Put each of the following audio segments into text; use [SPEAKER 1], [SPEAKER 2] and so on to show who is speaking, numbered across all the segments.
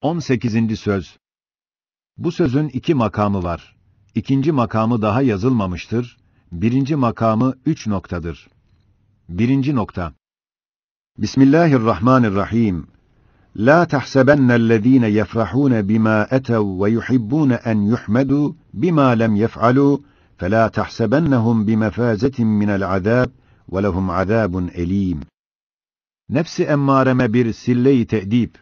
[SPEAKER 1] 18. Söz. Bu sözün iki makamı var. İkinci makamı daha yazılmamıştır. Birinci makamı 3 noktadır. Birinci nokta. Bismillahirrahmanirrahim. La tahsebennellezîne yefrahûne bimâ etev ve yuhibbûne en yuhmedû bimâ lem yef'alû felâ tahsebennehum bimefâzetin minel azâb ve lehum azâbun elîm. Nefsi emmâreme bir sille-i te'dib.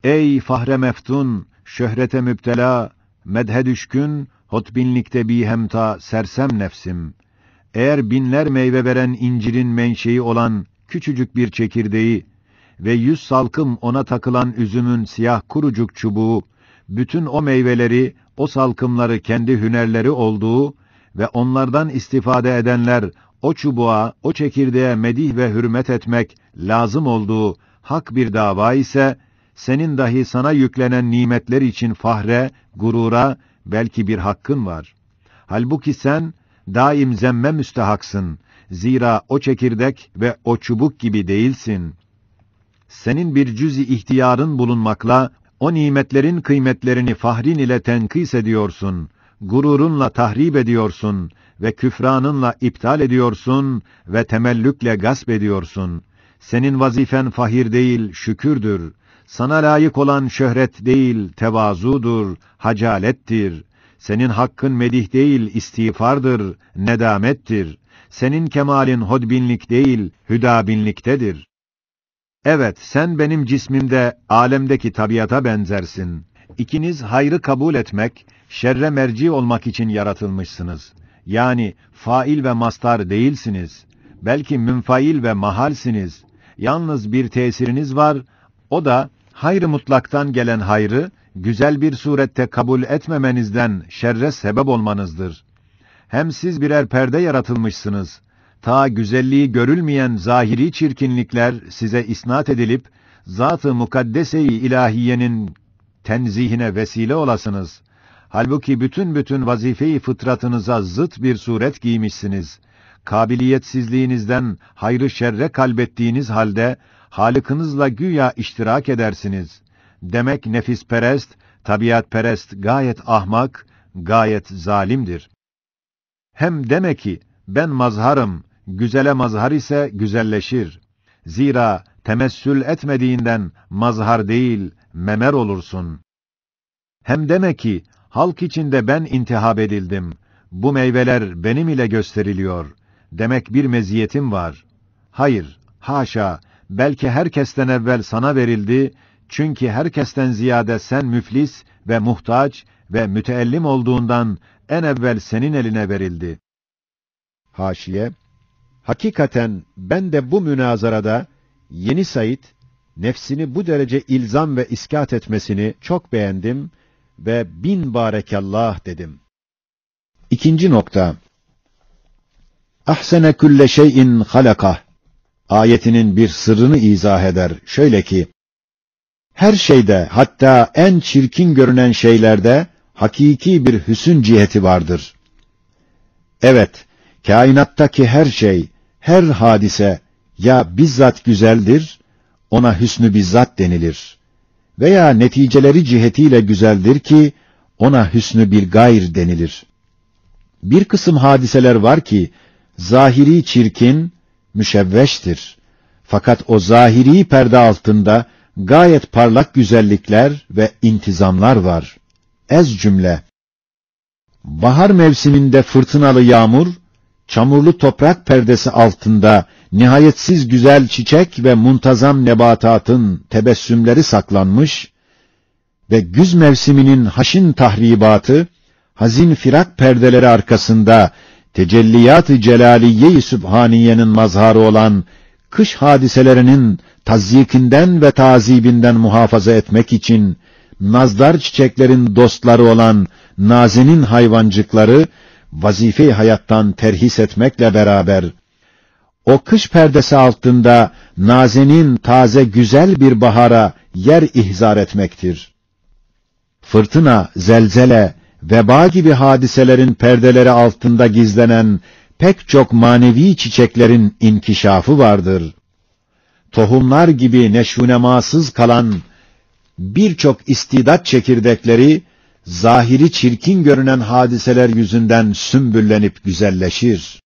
[SPEAKER 1] Ey fahre meftun, şöhrete müptela, medhe düşkün, hotbinlikte bihemta sersem nefsim. Eğer binler meyve veren incirin menşei olan küçücük bir çekirdeği ve 100 salkım ona takılan üzümün siyah kurucuk çubuğu, bütün o meyveleri, o salkımları kendi hünerleri olduğu ve onlardan istifade edenler o çubuğa, o çekirdeğe medih ve hürmet etmek lazım olduğu hak bir dava ise, senin dahi sana yüklenen nimetler için fahre, gurura belki bir hakkın var. Halbuki sen daim zemme müstehaksın. Zira o çekirdek ve o çubuk gibi değilsin. Senin bir cüz-i ihtiyarın bulunmakla o nimetlerin kıymetlerini fahrin ile tenkis ediyorsun, gururunla tahrip ediyorsun ve küfranınla iptal ediyorsun ve temellükle gasp ediyorsun. Senin vazifen fahir değil, şükürdür. Sana layık olan şöhret değil, tevazudur, hacalettir. Senin hakkın medih değil, istiğfardır, nedamettir. Senin kemalin hodbinlik değil, hüdabinliktedir. Evet, sen benim cismimde, alemdeki tabiata benzersin. İkiniz hayrı kabul etmek, şerre merci olmak için yaratılmışsınız. Yani fail ve mastar değilsiniz. Belki münfail ve mahalsiniz. Yalnız bir tesiriniz var, o da hayrı mutlaktan gelen hayrı, güzel bir surette kabul etmemenizden şerre sebep olmanızdır. Hem siz birer perde yaratılmışsınız. Ta güzelliği görülmeyen zahiri çirkinlikler size isnat edilip, zat-ı mukaddese-i ilahiyenin tenzihine vesile olasınız. Halbuki bütün vazife-i fıtratınıza zıt bir suret giymişsiniz. Kabiliyetsizliğinizden hayrı şerre kalbettiğiniz halde, Halıkınızla güya iştirak edersiniz. Demek nefisperest, tabiatperest gayet ahmak, gayet zalimdir. Hem deme ki, ben mazharım, güzele mazhar ise güzelleşir. Zira temessül etmediğinden mazhar değil, memer olursun. Hem deme ki, halk içinde ben intihab edildim, bu meyveler benim ile gösteriliyor. Demek bir meziyetim var. Hayır, haşa, belki herkesten evvel sana verildi, çünkü herkesten ziyade sen müflis ve muhtaç ve müteellim olduğundan en evvel senin eline verildi. Haşiye, hakikaten ben de bu münazarada Yeni Said, nefsini bu derece ilzam ve iskat etmesini çok beğendim ve bin barekallah dedim. İkinci nokta. Ahsene külle şeyin halakah ayetinin bir sırrını izah eder. Şöyle ki, her şeyde, hatta en çirkin görünen şeylerde hakiki bir hüsn ciheti vardır. Evet, kainattaki her şey, her hadise ya bizzat güzeldir, ona hüsnü bizzat denilir. Veya neticeleri cihetiyle güzeldir ki, ona hüsnü bir gayr denilir. Bir kısım hadiseler var ki, zahiri çirkin, müşevveştir. Fakat o zahiri perde altında gayet parlak güzellikler ve intizamlar var. Ez cümle. Bahar mevsiminde fırtınalı yağmur, çamurlu toprak perdesi altında nihayetsiz güzel çiçek ve muntazam nebatatın tebessümleri saklanmış ve güz mevsiminin haşin tahribatı, hazin firak perdeleri arkasında tecelliyat-ı celaliye-i sübhaniyenin mazharı olan kış hadiselerinin tazyikinden ve tazibinden muhafaza etmek için nazdar çiçeklerin dostları olan nazenin hayvancıkları vazife-i hayattan terhis etmekle beraber o kış perdesi altında nazenin taze güzel bir bahara yer ihzar etmektir. Fırtına, zelzele, veba gibi hadiselerin perdeleri altında gizlenen pek çok manevi çiçeklerin inkişafı vardır. Tohumlar gibi neşvunemasız kalan birçok istidat çekirdekleri, zahiri çirkin görünen hadiseler yüzünden sümbüllenip güzelleşir.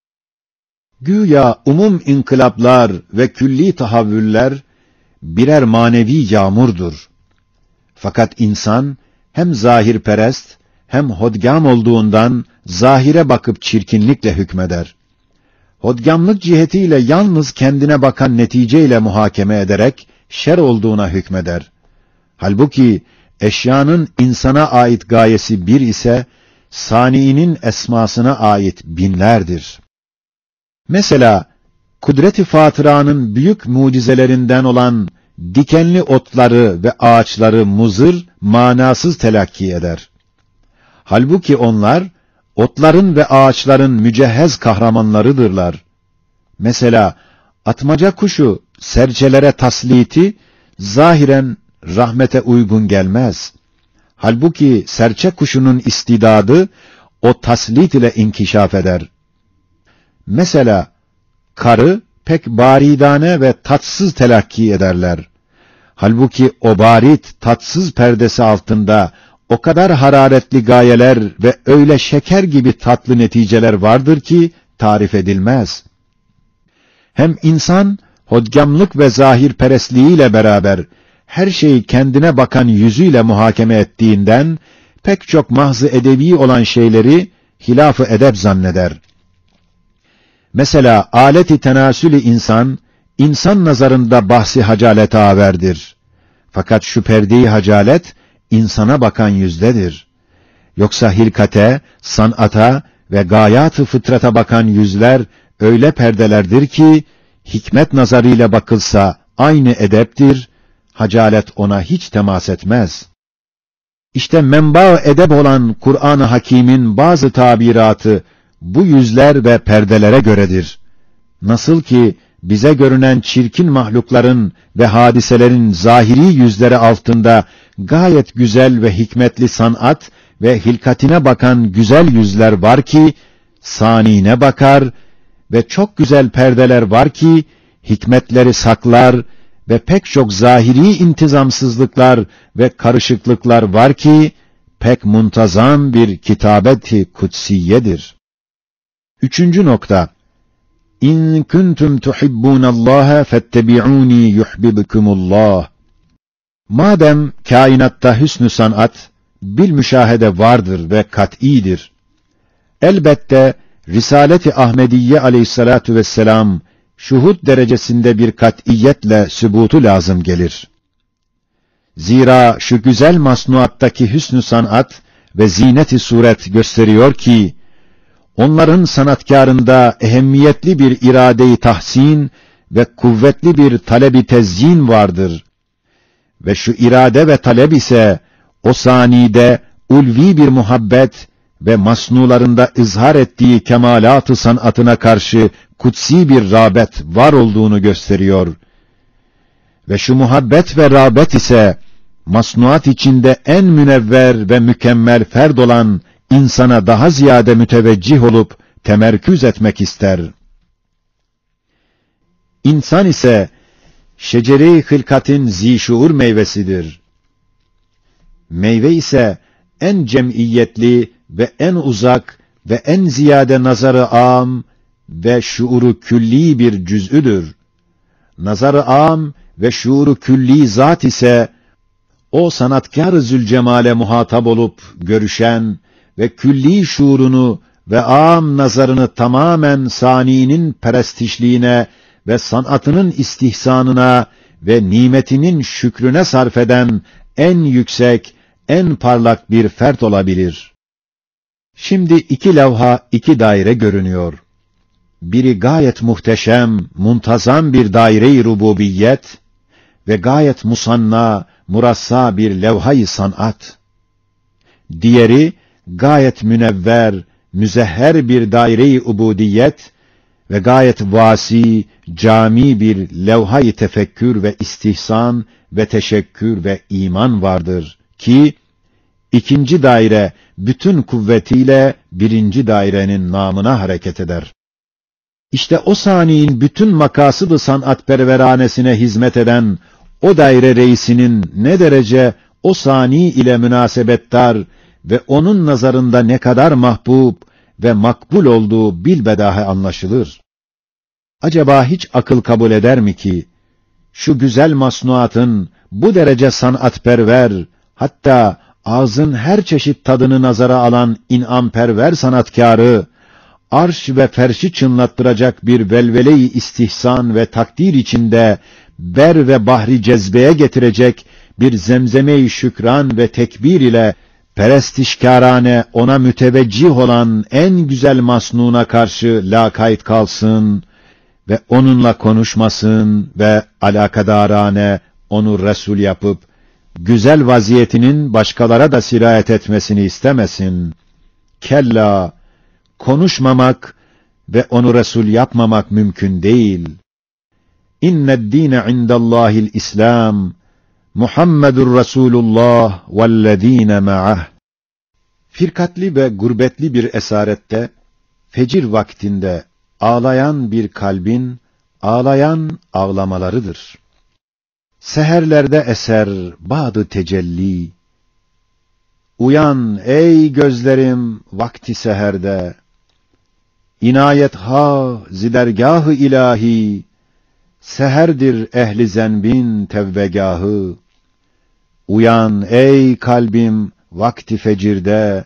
[SPEAKER 1] Güya umum inkılaplar ve külli tahavvüller birer manevi yağmurdur. Fakat insan hem zahirperest hem hodgam olduğundan zahire bakıp çirkinlikle hükmeder. Hodgamlık cihetiyle yalnız kendine bakan neticeyle muhakeme ederek şer olduğuna hükmeder. Halbuki eşyanın insana ait gayesi bir ise, saniinin esmasına ait binlerdir. Mesela, kudret-i fatıranın büyük mucizelerinden olan dikenli otları ve ağaçları muzır, manasız telakki eder. Halbuki onlar, otların ve ağaçların mücehhez kahramanlarıdırlar. Mesela, atmaca kuşu serçelere tasliti, zahiren rahmete uygun gelmez. Halbuki serçe kuşunun istidadı, o taslit ile inkişaf eder. Mesela, karı pek baridane ve tatsız telakki ederler. Halbuki o barit, tatsız perdesi altında, o kadar hararetli gayeler ve öyle şeker gibi tatlı neticeler vardır ki, tarif edilmez. Hem insan, hodgamlık ve zahirperestliğiyle beraber, her şeyi kendine bakan yüzüyle muhakeme ettiğinden, pek çok mahz-ı edebi olan şeyleri, hilaf-ı edep zanneder. Mesela, alet-i tenasül-i insan nazarında bahsi hacalet haberdir. Fakat şu perde-i hacalet, insana bakan yüzdedir. Yoksa hilkate, sanata ve gayat-ı fıtrata bakan yüzler, öyle perdelerdir ki, hikmet nazarıyla bakılsa aynı edeptir, hacalet ona hiç temas etmez. İşte menba-ı edep olan Kur'an-ı Hakîm'in bazı tabiratı, bu yüzler ve perdelere göredir. Nasıl ki, bize görünen çirkin mahlukların ve hadiselerin zahiri yüzleri altında, gayet güzel ve hikmetli sanat ve hilkatine bakan güzel yüzler var ki, sanine bakar ve çok güzel perdeler var ki, hikmetleri saklar ve pek çok zahiri intizamsızlıklar ve karışıklıklar var ki, pek muntazam bir kitabet-i kutsiyedir. 3. nokta. İn kuntum tuhibbunallaha fettebi'uni yuhibbukumullah. Madem kainatta hüsnü sanat, bilmüşahede vardır ve kat'idir. Elbette, Risalet-i Ahmediye aleyhissalatu vesselam, şuhud derecesinde bir kat'iyetle sübutu lazım gelir. Zira şu güzel masnuattaki hüsnü sanat ve zinet-i suret gösteriyor ki, onların sanatkârında ehemmiyetli bir irade-i tahsin ve kuvvetli bir talep-i tezyin vardır. Ve şu irade ve talep ise, o sanide ulvi bir muhabbet ve masnularında izhar ettiği kemalat-ı sanatına karşı kutsi bir rağbet var olduğunu gösteriyor. Ve şu muhabbet ve rağbet ise, masnuat içinde en münevver ve mükemmel ferd olan insana daha ziyade müteveccih olup temerküz etmek ister. İnsan ise şecere-i hılkatin zişuur meyvesidir. Meyve ise en cemiyetli ve en uzak ve en ziyade nazarı âm ve şuuru külli bir cüz'üdür. Nazarı âm ve şuuru külli zat ise o sanatkâr-ı Zülcemal'e muhatap olup görüşen ve külli şuurunu ve âm nazarını tamamen saninin perestişliğine ve sanatının istihsanına ve nimetinin şükrüne sarf eden en yüksek, en parlak bir fert olabilir. Şimdi 2 levha, 2 daire görünüyor. Biri gayet muhteşem, muntazam bir daire-i rububiyet ve gayet musanna, murassa bir levha-i sanat. Diğeri gayet münevver, müzehher bir daire-i ubudiyet ve gayet vasi, cami bir levha-i tefekkür ve istihsan ve teşekkür ve iman vardır ki, 2. daire bütün kuvvetiyle 1. dairenin namına hareket eder. İşte o saniyin bütün makasıd-ı sanatperveranesine hizmet eden o daire reisinin ne derece o sani ile münasebettar ve onun nazarında ne kadar mahbub ve makbul olduğu bilbedahe anlaşılır. Acaba hiç akıl kabul eder mi ki, şu güzel masnuatın bu derece sanatperver, hatta ağzın her çeşit tadını nazara alan inamperver sanatkârı, arş ve ferşi çınlattıracak bir velvele-i istihsan ve takdir içinde ber ve bahri cezbeye getirecek bir zemzeme-i şükran ve tekbir ile perestişkârane ona müteveccih olan en güzel masnuna karşı lakayt kalsın ve onunla konuşmasın ve alakadarane onu Resul yapıp güzel vaziyetinin başkalara da sirayet etmesini istemesin. Kella, konuşmamak ve onu Resul yapmamak mümkün değil. İnned-dîne indallâhil İslam, Muhammedur Resulullah vellezîne ma'ah. Firkatli ve gurbetli bir esarette, fecir vaktinde ağlayan bir kalbin, ağlayan ağlamalarıdır. Seherlerde eser bâd-ı tecelli. Uyan ey gözlerim vakti seherde, İnayet-ha zidergâh-ı ilahi, seherdir ehli zenbin tevbegâhı. Uyan ey kalbim vakti fecirde,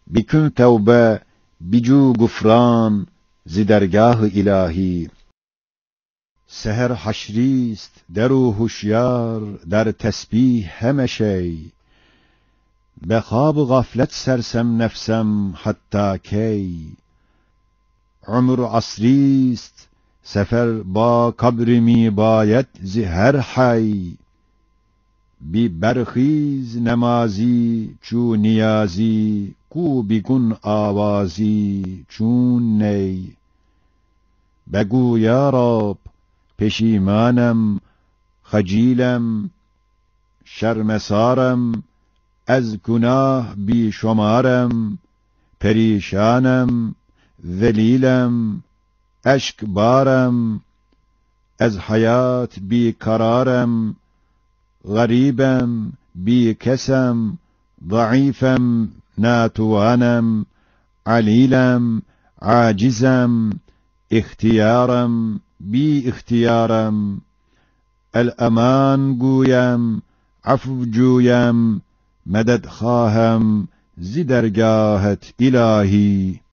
[SPEAKER 1] bikün tevbe, bicu gufran, zidergâh-ı ilahi. Seher haşrist, deru huşyar, der tesbih heme şey. Be khab-ı gaflet sersem nefsem hatta key. Ömür asrist, sefer ba kabrimi bayet ziher hay. Bi berhiz nemazi çu niyazi, ku bigun avazi çun ney. Begu ya Rab, peşimanem, hacilem, şermesarem, ez günah bi şomarem, perişanem, zelilem, eşk barem, ez hayat bi kararem, garibem bi kesem, zayıfem natuvanem, alilem, acizem, ihtiyarem bi ihtiyarem, el aman guyem, afv cuyem, medet khahem, zidergâhet ilahi.